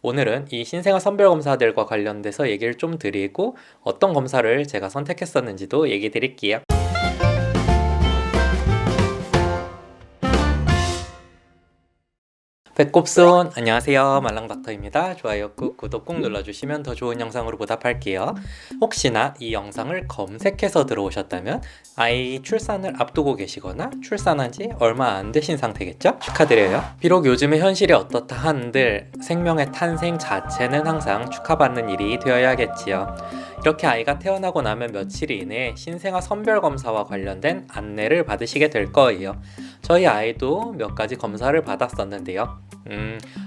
오늘은 이 신생아 선별검사들과 관련돼서 얘기를 좀 드리고 어떤 검사를 제가 선택했었는지도 얘기 드릴게요. 배꼽손 안녕하세요, 말랑닥터입니다. 좋아요 꾹 구독 꾹 눌러주시면 더 좋은 영상으로 보답할게요. 혹시나 이 영상을 검색해서 들어오셨다면 아이 출산을 앞두고 계시거나 출산한 지 얼마 안 되신 상태겠죠? 축하드려요. 비록 요즘의 현실이 어떻다 한들 생명의 탄생 자체는 항상 축하받는 일이 되어야겠지요. 이렇게 아이가 태어나고 나면 며칠 이내에 신생아 선별검사와 관련된 안내를 받으시게 될 거예요. 저희 아이도 몇 가지 검사를 받았었는데요.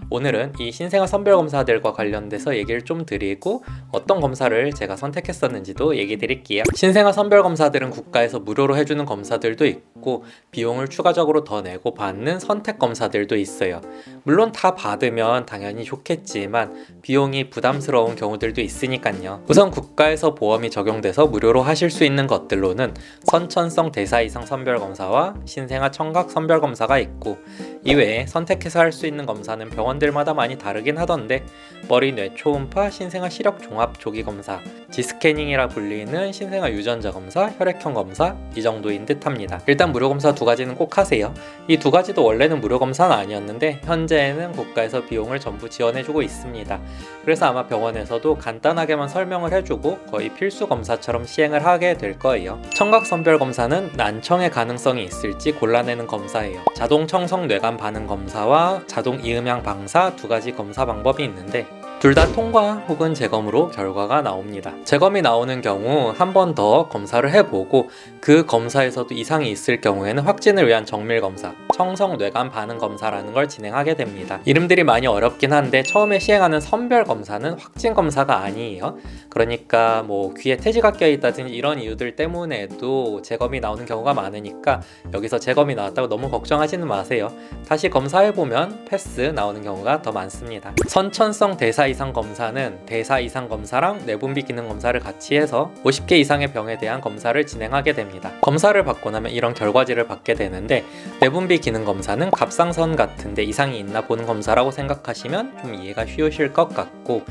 오늘은 이 신생아 선별검사들과 관련돼서 얘기를 좀 드리고 어떤 검사를 제가 선택했었는지도 얘기 드릴게요. 신생아 선별검사들은 국가에서 무료로 해주는 검사들도 있고 비용을 추가적으로 더 내고 받는 선택검사들도 있어요. 물론 다 받으면 당연히 좋겠지만 비용이 부담스러운 경우들도 있으니까요. 우선 국가에서 보험이 적용돼서 무료로 하실 수 있는 것들로는 선천성 대사 이상 선별검사와 신생아 청각 선별검사가 있고, 이외에 선택해서 할 수 있는 검사는 병원들마다 많이 다르긴 하던데 머리, 뇌, 초음파, 신생아 시력 종합 조기 검사, 지스캐닝이라 불리는 신생아 유전자 검사, 혈액형 검사, 이 정도인 듯 합니다. 일단 무료 검사 두 가지는 꼭 하세요. 이 두 가지도 원래는 무료 검사는 아니었는데 현재는 국가에서 비용을 전부 지원해주고 있습니다. 그래서 아마 병원에서도 간단하게만 설명을 해주고 거의 필수 검사처럼 시행을 하게 될 거예요. 청각 선별 검사는 난청의 가능성이 있을지 골라내는 검사예요. 자동 청성 뇌관 반응 검사와 자동 이음향 방사 두 가지 검사 방법이 있는데 둘 다 통과 혹은 재검으로 결과가 나옵니다. 재검이 나오는 경우 한 번 더 검사를 해보고 그 검사에서도 이상이 있을 경우에는 확진을 위한 정밀 검사, 청성 뇌관 반응 검사라는 걸 진행하게 됩니다. 이름들이 많이 어렵긴 한데 처음에 시행하는 선별 검사는 확진 검사가 아니에요. 그러니까 뭐 귀에 태지가 껴있다든지 이런 이유들 때문에도 재검이 나오는 경우가 많으니까 여기서 재검이 나왔다고 너무 걱정하지는 마세요. 다시 검사해보면 패스 나오는 경우가 더 많습니다. 선천성 대사 이상 검사는 대사 이상 검사랑 내분비 기능 검사를 같이 해서 50개 이상의 병에 대한 검사를 진행하게 됩니다. 검사를 받고 나면 이런 결과지를 받게 되는데 내분비 기능 검사는 갑상선 같은데 이상이 있나 보는 검사라고 생각하시면 좀 이해가 쉬우실 것 같고,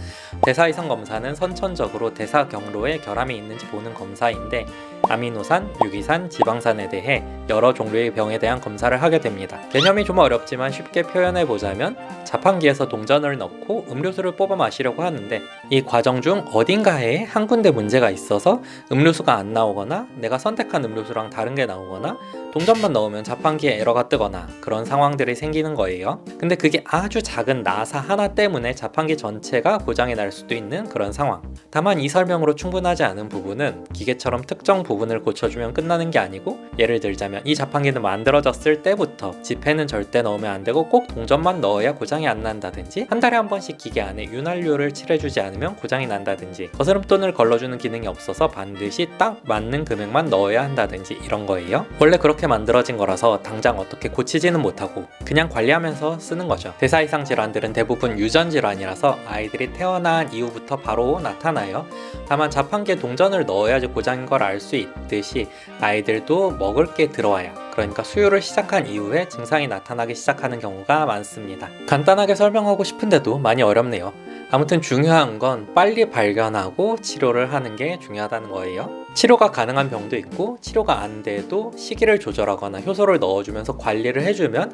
대사 이상 검사는 선천적으로 대사 경로에 결함이 있는지 보는 검사인데 아미노산, 유기산, 지방산에 대해 여러 종류의 병에 대한 검사를 하게 됩니다. 개념이 좀 어렵지만 쉽게 표현해보자면 자판기에서 동전을 넣고 음료수를 뽑아 마시려고 하는데 이 과정 중 어딘가에 한 군데 문제가 있어서 음료수가 안 나오거나 내가 선택한 음료수랑 다른 게 나오거나 동전만 넣으면 자판기에 에러가 뜨거나 그런 상황들이 생기는 거예요. 근데 그게 아주 작은 나사 하나 때문에 자판기 전체가 고장이 날 수도 있는 그런 상황. 다만 이 설명으로 충분하지 않은 부분은 기계처럼 특정 부분을 고쳐주면 끝나는 게 아니고, 예를 들자면 이 자판기는 만들어졌을 때부터 지폐는 절대 넣으면 안 되고 꼭 동전만 넣어야 고장이 안 난다든지, 한 달에 한 번씩 기계 안에 윤활유를 칠해주지 않으면 고장이 난다든지, 거스름돈을 걸러주는 기능이 없어서 반드시 딱 맞는 금액만 넣어야 한다든지 이런 거예요. 원래 그렇게 만들어진 거라서 당장 어떻게 고치지는 못하고 그냥 관리하면서 쓰는 거죠. 대사 이상 질환들은 대부분 유전 질환이라서 아이들이 태어난 이후부터 바로 나타나요. 다만 자판기에 동전을 넣어야지 고장인 걸 알 수 있듯이 아이들도 먹을 게 들어와야, 그러니까 수유를 시작한 이후에 증상이 나타나기 시작하는 경우가 많습니다. 간단하게 설명하고 싶은데도 많이 어렵네요. 아무튼 중요한 건 빨리 발견하고 치료를 하는 게 중요하다는 거예요. 치료가 가능한 병도 있고 치료가 안 돼도 시기를 조절하거나 효소를 넣어주면서 관리를 해주면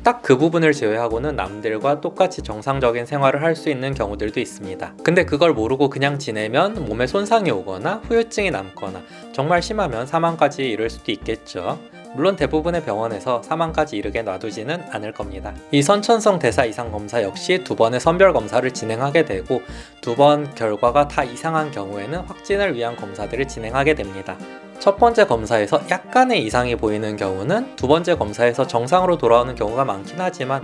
딱 그 부분을 제외하고는 남들과 똑같이 정상적인 생활을 할 수 있는 경우들도 있습니다. 근데 그걸 모르고 그냥 지내면 몸에 손상이 오거나 후유증이 남거나 정말 심하면 사망까지 이를 수도 있겠죠. 물론 대부분의 병원에서 사망까지 이르게 놔두지는 않을 겁니다. 이 선천성 대사 이상 검사 역시 두 번의 선별 검사를 진행하게 되고 두 번 결과가 다 이상한 경우에는 확진을 위한 검사들을 진행하게 됩니다. 첫 번째 검사에서 약간의 이상이 보이는 경우는 두 번째 검사에서 정상으로 돌아오는 경우가 많긴 하지만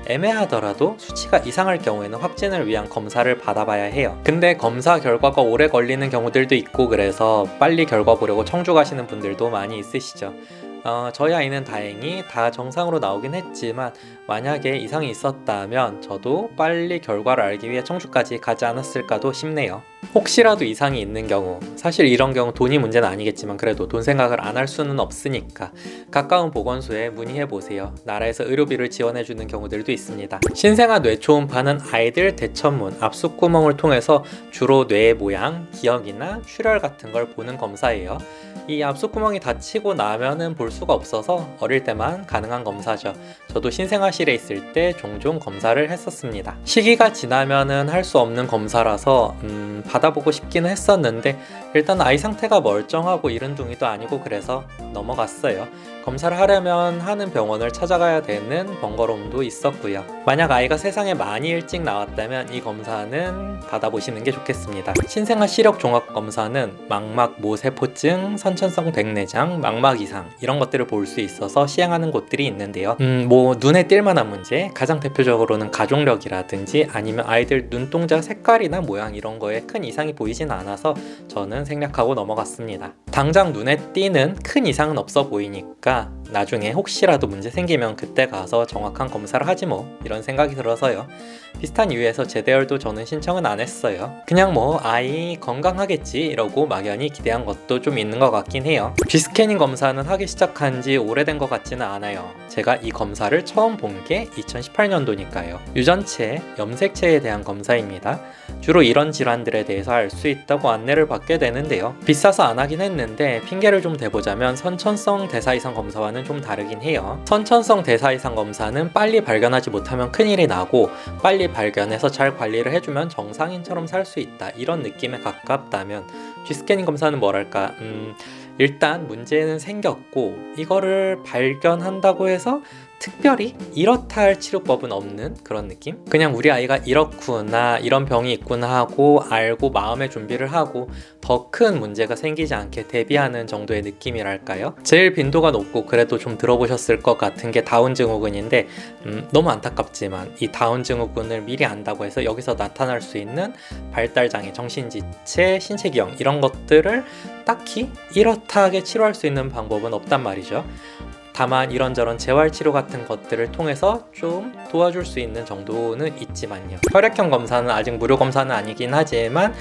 애매하더라도 수치가 이상할 경우에는 확진을 위한 검사를 받아봐야 해요. 근데 검사 결과가 오래 걸리는 경우들도 있고 그래서 빨리 결과 보려고 청주 가시는 분들도 많이 있으시죠. 저희 아이는 다행히 다 정상으로 나오긴 했지만 만약에 이상이 있었다면 저도 빨리 결과를 알기 위해 청주까지 가지 않았을까도 싶네요. 혹시라도 이상이 있는 경우, 사실 이런 경우 돈이 문제는 아니겠지만 그래도 돈 생각을 안 할 수는 없으니까 가까운 보건소에 문의해보세요. 나라에서 의료비를 지원해주는 경우들도 있습니다. 신생아 뇌초음파는 아이들 대천문, 압숫구멍을 통해서 주로 뇌의 모양, 기억이나 출혈 같은 걸 보는 검사예요. 이 압숫구멍이 다치고 나면은 볼 수가 없어서 어릴 때만 가능한 검사죠. 저도 신생아실에 있을 때 종종 검사를 했었습니다. 시기가 지나면은 할 수 없는 검사라서 받아보고 싶기는 했었는데 일단 아이 상태가 멀쩡하고 이른둥이도 아니고 그래서 넘어갔어요. 검사를 하려면 하는 병원을 찾아가야 되는 번거로움도 있었고요. 만약 아이가 세상에 많이 일찍 나왔다면 이 검사는 받아보시는 게 좋겠습니다. 신생아 시력 종합 검사는 망막 모세포증, 선천성 백내장, 망막 이상 이런 것들을 볼 수 있어서 시행하는 곳들이 있는데요. 눈에 띌 만한 문제, 가장 대표적으로는 가족력이라든지 아니면 아이들 눈동자 색깔이나 모양 이런 거에 큰 이상이 보이진 않아서 저는 생략하고 넘어갔습니다. 당장 눈에 띄는 큰 이상은 없어 보이니까 나중에 혹시라도 문제 생기면 그때 가서 정확한 검사를 하지 뭐 이런 생각이 들어서요. 비슷한 이유에서 제대열도 저는 신청은 안 했어요. 그냥 아이 건강하겠지 이러고 막연히 기대한 것도 좀 있는 것 같긴 해요. G스캐닝 검사는 하기 시작한 지 오래된 것 같지는 않아요. 제가 이 검사를 처음 본 게 2018년도니까요. 유전체, 염색체에 대한 검사입니다. 주로 이런 질환들에 대해서 알 수 있다고 안내를 받게 되는데요. 비싸서 안 하긴 했는데 핑계를 좀 대보자면 선천성 대사이상 검사와는 좀 다르긴 해요. 선천성 대사이상 검사는 빨리 발견하지 못하면 큰일이 나고 빨리 발견해서 잘 관리를 해주면 정상인처럼 살 수 있다 이런 느낌에 가깝다면 G스캐닝 검사는 뭐랄까 일단 문제는 생겼고 이거를 발견한다고 해서 특별히 이렇다 할 치료법은 없는 그런 느낌? 그냥 우리 아이가 이렇구나 이런 병이 있구나 하고 알고 마음의 준비를 하고 더 큰 문제가 생기지 않게 대비하는 정도의 느낌이랄까요? 제일 빈도가 높고 그래도 좀 들어보셨을 것 같은 게 다운 증후군인데 너무 안타깝지만 이 다운 증후군을 미리 안다고 해서 여기서 나타날 수 있는 발달장애, 정신지체, 신체기형 이런 것들을 딱히 이렇다하게 치료할 수 있는 방법은 없단 말이죠. 다만 이런저런 재활치료 같은 것들을 통해서 좀 도와줄 수 있는 정도는 있지만요. 혈액형 검사는 아직 무료 검사는 아니긴 하지만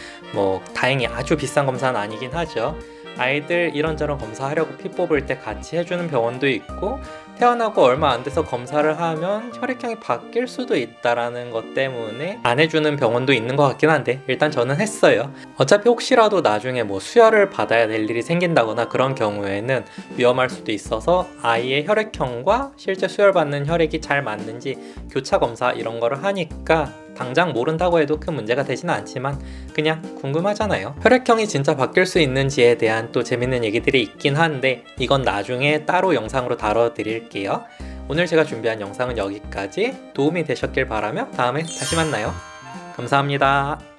다행히 아주 비싼 검사는 아니긴 하죠. 아이들 이런저런 검사하려고 피 뽑을 때 같이 해주는 병원도 있고 태어나고 얼마 안 돼서 검사를 하면 혈액형이 바뀔 수도 있다라는 것 때문에 안 해주는 병원도 있는 것 같긴 한데 일단 저는 했어요. 어차피 혹시라도 나중에 수혈을 받아야 될 일이 생긴다거나 그런 경우에는 위험할 수도 있어서 아이의 혈액형과 실제 수혈받는 혈액이 잘 맞는지 교차 검사 이런 거를 하니까 당장 모른다고 해도 큰 문제가 되지는 않지만 그냥 궁금하잖아요. 혈액형이 진짜 바뀔 수 있는지에 대한 또 재밌는 얘기들이 있긴 한데 이건 나중에 따로 영상으로 다뤄드릴게요. 오늘 제가 준비한 영상은 여기까지. 도움이 되셨길 바라며 다음에 다시 만나요. 감사합니다.